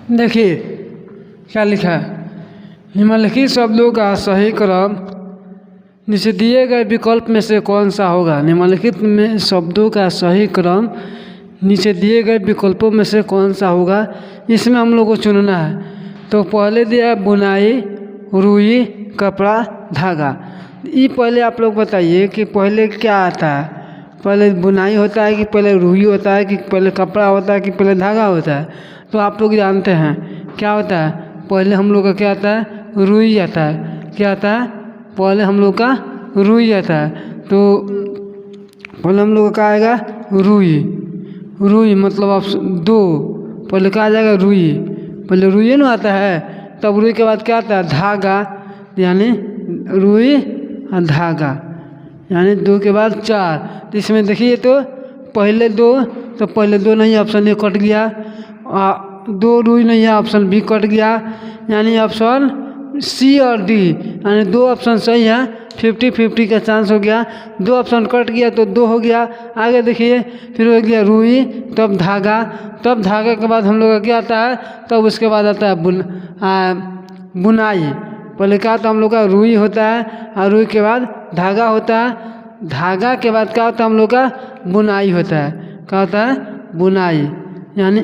देखिए क्या लिखा है, निम्नलिखित शब्दों का सही क्रम नीचे दिए गए विकल्प में से कौन सा होगा। निम्नलिखित में शब्दों का सही क्रम नीचे दिए गए विकल्पों में से कौन सा होगा, इसमें हम लोग को चुनना है। तो पहले दिया है बुनाई, रुई, कपड़ा, धागा। ये पहले आप लोग बताइए कि पहले क्या आता है, पहले बुनाई होता है कि पहले रुई होता है कि पहले कपड़ा होता है कि पहले धागा होता है। तो आप लोग जानते हैं क्या होता है, पहले हम लोग का क्या आता है, रुई आता है। क्या आता है, पहले हम लोग का रुई आता है। तो पहले हम लोग का क्या आएगा, रुई। रुई मतलब आप दो, पहले क्या आ जाएगा, रुई। पहले रुई ना आता है, तब रुई के बाद क्या आता है, धागा, यानी रुई और धागा, यानी दो के बाद चार। तो इसमें देखिए तो पहले दो, तो पहले दो नहीं, ऑप्शन ए कट गया। दो रुई नहीं है, ऑप्शन बी कट गया, यानी ऑप्शन सी और डी, यानी दो ऑप्शन सही है। 50-50 का चांस हो गया। दो ऑप्शन कट गया तो दो हो गया। आगे देखिए फिर हो गया रुई, तब धागा, तब धागा के बाद हम लोग का क्या आता है, तब उसके बाद आता है बुनाई। पहले क्या होता है हम लोग का, रुई होता है, और रुई के बाद धागा होता है। धागा के बाद क्या होता है हम लोग का, बुनाई होता है। क्या होता है, बुनाई, यानी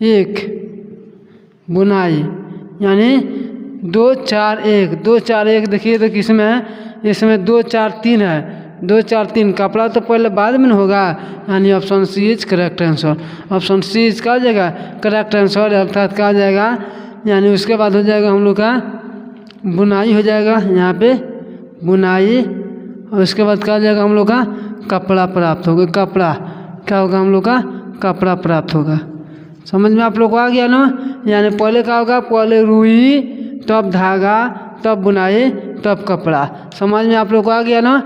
एक बुनाई, यानी 2 4 1। 2 4 1 देखिए तो किसमें है, इसमें 2 4 3 है। 2 4 3 कपड़ा तो पहले बाद में होगा, यानी option C is correct answer. Option C is क्या हो जाएगा, करेक्ट आंसर, अर्थात क्या हो जाएगा, यानी उसके बाद हो जाएगा हम लोग का बुनाई हो जाएगा, यहाँ पे बुनाई। और उसके बाद क्या हो जाएगा हम लोग का, कपड़ा प्राप्त होगा। कपड़ा क्या होगा हम लोग का, कपड़ा प्राप्त होगा। समझ में आप लोग को आ गया ना। यानी पहले क्या होगा, पहले रुई, तब धागा, तब बुनाई, तब कपड़ा। समझ में आप लोग को आ गया ना,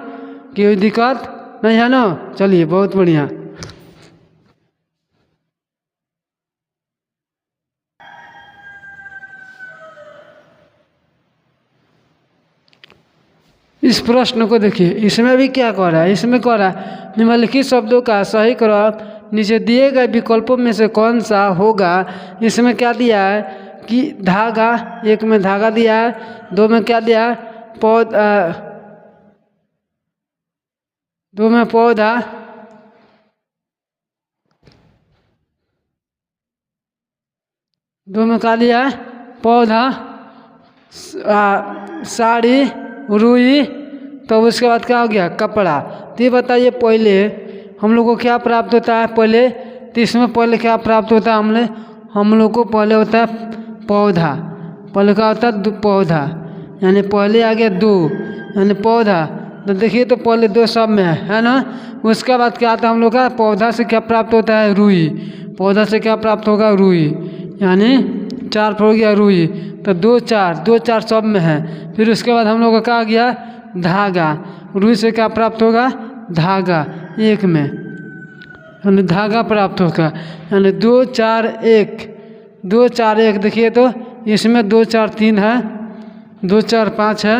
कोई दिक्कत नहीं है ना। चलिए बहुत बढ़िया। इस प्रश्न को देखिए, इसमें भी क्या कह रहा है, इसमें कह रहा है निम्नलिखित शब्दों का सही क्रम नीचे दिए गए विकल्पों में से कौन सा होगा। इसमें क्या दिया है कि धागा, एक में धागा दिया है, दो में क्या दिया है, दो में पौधा, दो में क्या दिया है, पौधा, साड़ी, रुई, तो उसके बाद क्या हो गया, कपड़ा। तो ये बताइए पहले हम लोग को क्या प्राप्त होता है, पहले तो इसमें पहले क्या प्राप्त होता है, हम लोग को पहले होता है पौधा। पहले क्या होता है, पौधा, यानी पहले आ गया दो, यानी पौधा। तो देखिए तो पहले दो सब में है ना। उसके बाद क्या आता है हम लोग का, पौधा से क्या प्राप्त होता है, रुई। पौधा से क्या प्राप्त होगा, रुई, यानी 4 हो गया रुई। तो 2 4 सब में है। फिर उसके बाद हम लोग का क्या आ गया, धागा। रुई से क्या प्राप्त होगा, धागा, एक में, यानी धागा प्राप्त होगा, यानी 2 4 1। 2 4 1 देखिए तो इसमें 2 4 3 है, 2 4 5 है,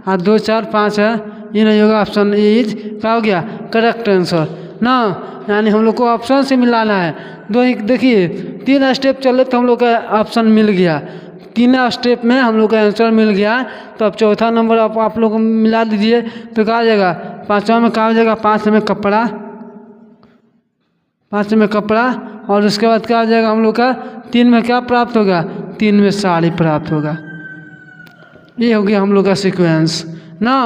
और 2 4 5 है। ये नहीं होगा, ऑप्शन ए इज क्या हो गया, करेक्ट आंसर ना। यानी हम लोग को ऑप्शन से मिलाना है। दो देखिए 3 स्टेप चले तो हम लोग का ऑप्शन मिल गया, 3 स्टेप में हम लोग का आंसर मिल गया। तो अब चौथा नंबर आप लोग मिला दीजिए तो क्या आ जाएगा, 5वां में क्या हो जाएगा, 5 में कपड़ा, 5 में कपड़ा। और उसके बाद क्या हो जाएगा हम लोग का, 3 में क्या प्राप्त होगा, 3 में साड़ी प्राप्त होगा। ये हो गया हम लोग का सीक्वेंस ना।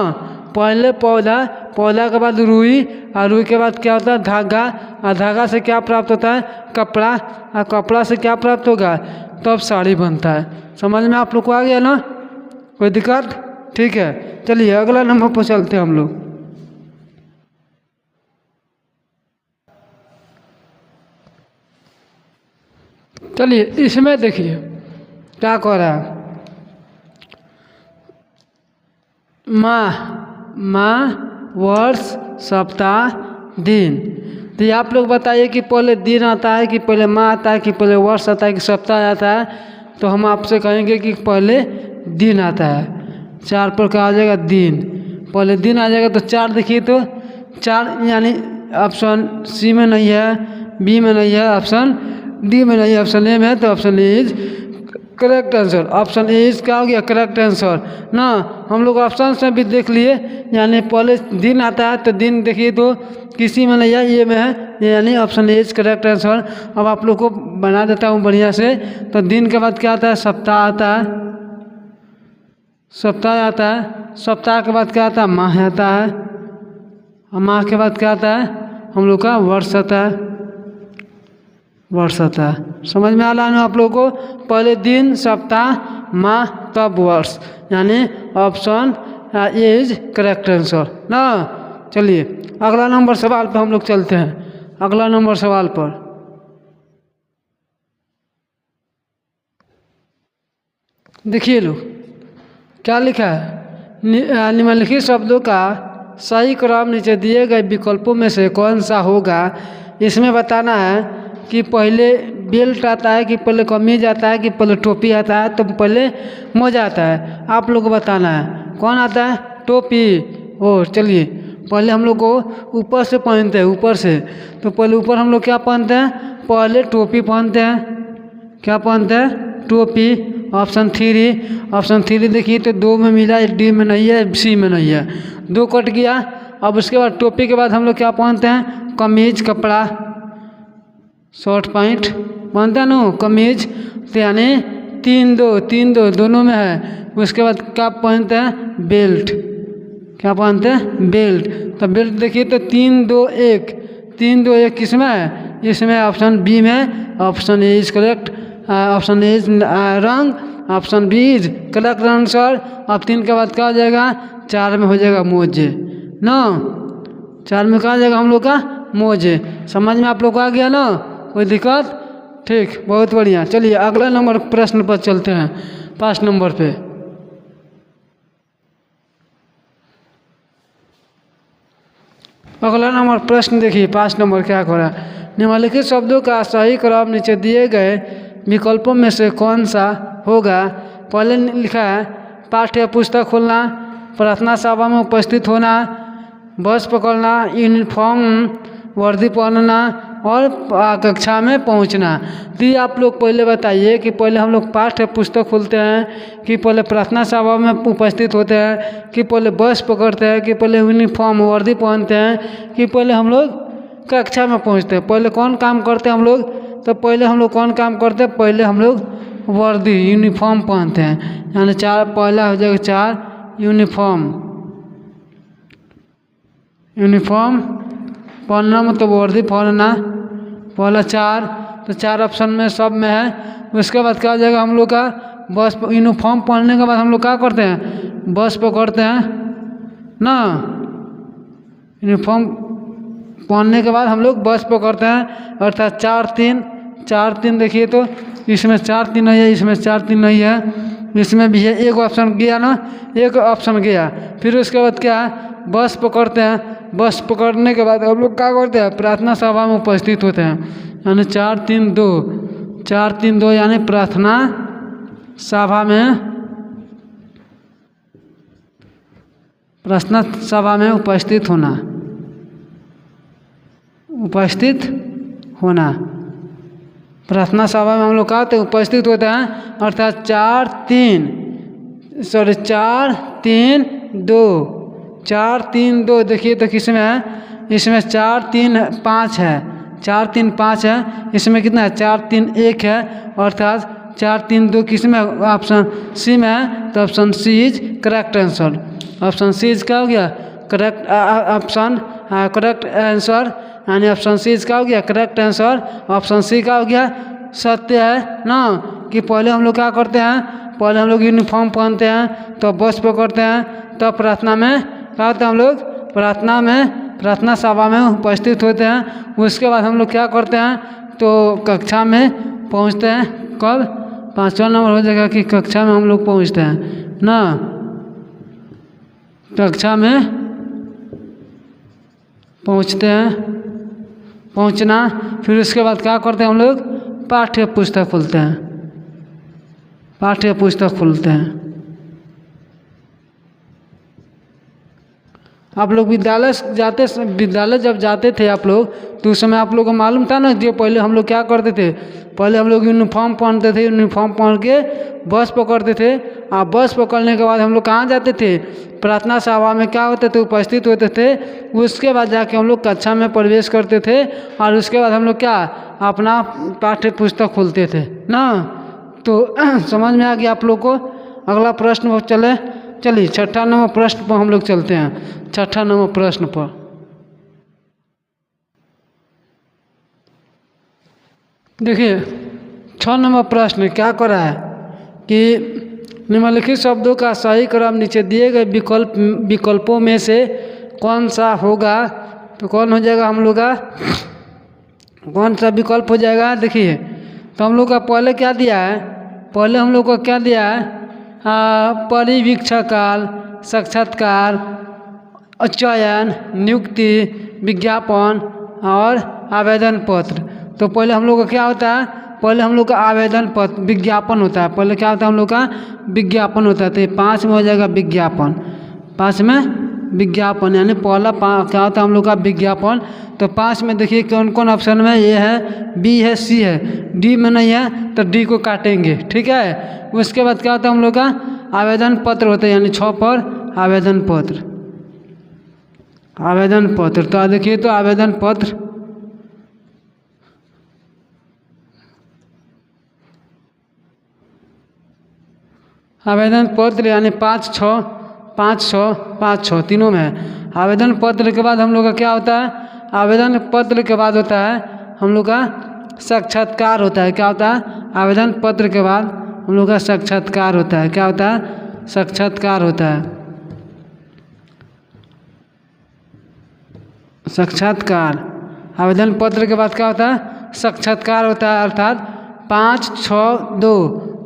पहले पौधा, पौधा के बाद रुई, और रुई के बाद क्या होता है, धागा, और धागा से क्या प्राप्त होता है, कपड़ा, और कपड़ा से क्या प्राप्त होगा, तब साड़ी बनता है। समझ में आप लोग को आ गया ना, कोई दिक्कत, ठीक है। चलिए अगला नंबर पर चलते हैं हम लोग। चलिए इसमें देखिए क्या कह रहा है, माह, वर्ष, सप्ताह, दिन। तो ये आप लोग बताइए कि पहले दिन आता है कि पहले माह आता है कि पहले वर्ष आता है कि सप्ताह आता है। तो हम आपसे कहेंगे कि पहले दिन आता है। 4 पर क्या आ जाएगा, दिन। पहले दिन आ जाएगा तो 4 देखिए तो 4, यानी ऑप्शन सी में नहीं है, बी में नहीं है, ऑप्शन डी में नहीं, ऑप्शन ए में है, तो option A is correct answer. Option A is क्या हो गया, करेक्ट आंसर ना। हम लोग ऑप्शन में भी देख लिए, यानी पहले दिन आता है तो दिन देखिए तो किसी में नहीं है, ये में है, यानी option A is correct answer. अब आप लोग को बना देता हूँ बढ़िया से। तो दिन के बाद क्या आता है, सप्ताह आता है, सप्ताह आता है। सप्ताह के बाद क्या आता है, माह आता है। और माह के बाद क्या आता है, हम लोग का वर्ष आता है, वर्ष आता है। समझ में आ रहा है ना आप लोगों को, पहले दिन, सप्ताह, माह, तब वर्ष, यानी option A is correct answer ना। चलिए अगला नंबर सवाल पर हम लोग चलते हैं। अगला नंबर सवाल पर देखिए लोग क्या लिखा है, निम्नलिखित शब्दों का सही क्रम नीचे दिए गए विकल्पों में से कौन सा होगा। इसमें बताना है कि पहले बेल्ट आता है कि पहले कमीज आता है कि पहले टोपी आता है। तो पहले मोजा आता है, आप लोग को बताना है कौन आता है, टोपी। ओ चलिए पहले हम लोग को ऊपर से पहनते हैं, ऊपर से। तो पहले ऊपर हम लोग क्या पहनते हैं, पहले टोपी पहनते हैं। क्या पहनते हैं, टोपी। ऑप्शन थ्री, ऑप्शन थ्री देखिए तो दो में मिला है, डी में नहीं है, सी में नहीं है, दो कट गया। अब उसके बाद टोपी के बाद हम लोग क्या पहनते हैं, कमीज, कपड़ा, शर्ट पैंट पहनते हैं ना, कमीज। तो यानी तीन दो दोनों में है। उसके बाद क्या पहनते हैं, बेल्ट। क्या पहनते हैं, बेल्ट। तो बेल्ट देखिए तो 3 2 1, 3 2 1 किस में है, इसमें ऑप्शन बी में। Option A is correct, option A is wrong, option B is correct answer. अब 3 के बाद क्या हो जाएगा, 4 में हो जाएगा मोजे ना। 4 में क्या हो जाएगा हम लोग का, मोजे। समझ में आप लोग को आ गया ना, कोई दिक्कत, ठीक, बहुत बढ़िया। चलिए अगला नंबर प्रश्न पर चलते हैं, 5 नंबर पे। अगला नंबर प्रश्न देखिए 5 नंबर क्या कर रहा है, निम्नलिखित शब्दों का सही क्रम नीचे दिए गए विकल्पों में से कौन सा होगा। पहले लिखा है पाठ्य पुस्तक खोलना, प्रार्थना सभा में उपस्थित होना, बस पकड़ना, यूनिफॉर्म वर्दी पहनना और कक्षा में पहुंचना। तो ये आप लोग पहले बताइए कि पहले हम लोग पाठ्य पुस्तक खोलते हैं कि पहले प्रार्थना सभा में उपस्थित होते हैं कि पहले बस पकड़ते हैं कि पहले यूनिफॉर्म वर्दी पहनते हैं कि पहले हम लोग कक्षा में पहुंचते हैं। पहले कौन काम करते हैं हम लोग, तो पहले हम लोग कौन काम करते हैं, पहले हम लोग वर्दी यूनिफॉर्म पहनते हैं। यानी 4 पहला हो जाएगा 4 यूनिफॉर्म, यूनिफॉर्म पहनना मतलब वर्दी पहनना, पहला 4। तो 4 ऑप्शन में सब में है। उसके बाद क्या हो जाएगा हम लोग का, बस यूनिफॉर्म पहनने के बाद हम लोग क्या करते हैं, बस पकड़ते हैं ना। यूनिफॉर्म पहनने के बाद हम लोग बस पकड़ते हैं, अर्थात 4 3 देखिए तो इसमें 4 3 नहीं है, इसमें 4 3 नहीं है, इसमें भी है, एक ऑप्शन गया ना, एक ऑप्शन गया। फिर उसके बाद क्या है, बस पकड़ते हैं। बस पकड़ने के बाद हम लोग क्या करते हैं, प्रार्थना सभा में उपस्थित होते हैं। यानी 4 3 2, 4 3 2 यानी प्रार्थना सभा में, प्रार्थना सभा में उपस्थित होना, उपस्थित होना। प्रार्थना सभा में हम लोग क्या होते हैं, उपस्थित होते हैं। अर्थात 4 3 2, 4 3 2 देखिए तो किस में है, इसमें 4 3 5 है, 4 3 5 है। इसमें कितना है, 4 3 1 है, अर्थात 4 3 2 किस में, ऑप्शन सी में है। तो option C is correct answer. Option C is क्या हो गया, करेक्ट ऑप्शन, करेक्ट आंसर। यानी ऑप्शन सी इज क्या हो गया, करेक्ट आंसर। ऑप्शन सी क्या हो गया, सत्य है ना। कि पहले हम लोग क्या करते हैं, पहले हम लोग यूनिफॉर्म पहनते हैं, तो बस पकड़ते हैं, तो प्रार्थना में क्या होता है, हम लोग प्रार्थना में, प्रार्थना सभा में उपस्थित होते हैं। उसके बाद हम लोग क्या करते हैं, तो कक्षा में पहुंचते हैं। कब, 5वां नंबर हो जाएगा कि कक्षा में हम लोग पहुंचते हैं ना, कक्षा में पहुंचते हैं, पहुंचना। फिर उसके बाद क्या करते हैं हम लोग, पाठ्य पुस्तक खोलते हैं, पाठ्य पुस्तक खोलते हैं। आप लोग विद्यालय जब जाते थे आप लोग, तो उस समय आप लोग को मालूम था ना, जो पहले हम लोग क्या करते थे, पहले हम लोग यूनिफॉर्म पहनते थे, यूनिफॉर्म पहन के बस पकड़ते थे। और बस पकड़ने के बाद हम लोग कहाँ जाते थे, प्रार्थना सभा में क्या होते थे, उपस्थित होते थे। उसके बाद जाके हम लोग कक्षा में प्रवेश करते थे, और उसके बाद हम लोग क्या अपना पाठ्य पुस्तक खोलते थे ना। तो समझ में आ गया आप लोग को। अगला प्रश्न चलिए 6ठा नंबर प्रश्न पर हम लोग चलते हैं। 6ठा नंबर प्रश्न पर देखिए 6 नंबर प्रश्न क्या कर रहा है कि निम्नलिखित शब्दों का सही क्रम नीचे दिए गए विकल्पों में से कौन सा होगा। तो कौन हो जाएगा हम लोग का, कौन सा विकल्प हो जाएगा। देखिए तो हम लोग का पहले क्या दिया है, पहले हम लोग को क्या दिया है, परिवीक्षा काल, साक्षात्कार, चयन, नियुक्ति, विज्ञापन और आवेदन पत्र। तो पहले हम लोग का क्या होता है, पहले हम लोग का आवेदन पत्र विज्ञापन होता है। पहले क्या होता है, हम लोग का विज्ञापन होता है। तो 5 में हो जाएगा विज्ञापन, 5 में विज्ञापन, यानी पहला क्या होता है हम लोग का विज्ञापन। तो 5 में देखिए कौन कौन ऑप्शन में, ए है, बी है, सी है, डी में नहीं है तो डी को काटेंगे, ठीक है। उसके बाद क्या होता है हम लोग का आवेदन पत्र होता है, यानी 6 पर आवेदन पत्र, आवेदन पत्र। तो देखिए तो आवेदन पत्र, आवेदन पत्र यानी 5, 6, 5, 6, 5, 6 तीनों में है। आवेदन पत्र के बाद हम लोग का क्या होता है, आवेदन पत्र के बाद होता है हम लोग का साक्षात्कार होता है। क्या होता है, आवेदन पत्र के बाद हम लोग का साक्षात्कार होता है। क्या होता है, साक्षात्कार होता है, साक्षात्कार। आवेदन पत्र के बाद क्या होता है, साक्षात्कार होता है। अर्थात 5, 6, 2,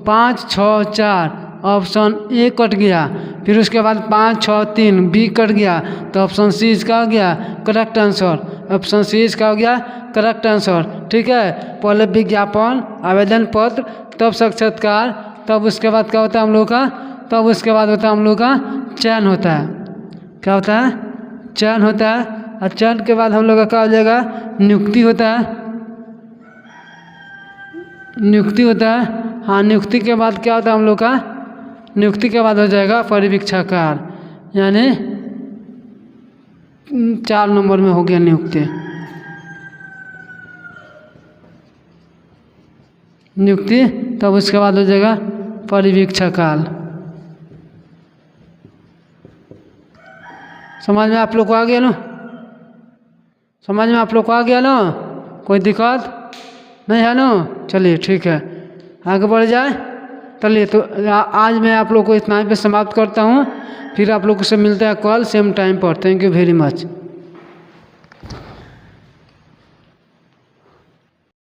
5, 6, 4 ऑप्शन ए कट गया। फिर उसके बाद 5, 6, 3 बी कट गया। तो ऑप्शन सी इसका हो गया करेक्ट आंसर। ऑप्शन सी इसका हो गया करेक्ट आंसर, ठीक है। पहले विज्ञापन, आवेदन पत्र, तब साक्षात्कार, तब उसके बाद क्या होता है हम लोग का, तब उसके बाद होता है हम लोग का चयन होता है। क्या होता है, चयन होता है। और चयन के बाद हम लोग का क्या हो जाएगा, नियुक्ति होता है, नियुक्ति होता है। हाँ, नियुक्ति के बाद क्या होता है हम लोग का, नियुक्ति के बाद हो जाएगा परिवीक्षा काल, यानी 4 नंबर में हो गया नियुक्ति, नियुक्ति। तब उसके बाद हो जाएगा परिवीक्षा काल। समझ में आप लोग को आ गया ना, समझ में आप लोग को आ गया ना, कोई दिक्कत नहीं है ना। चलिए ठीक है, आगे बढ़ जाए। चलिए तो आज मैं आप लोग को इतना ही पे समाप्त करता हूँ। फिर आप लोगों से मिलते हैं कल सेम टाइम पर। Thank you very much.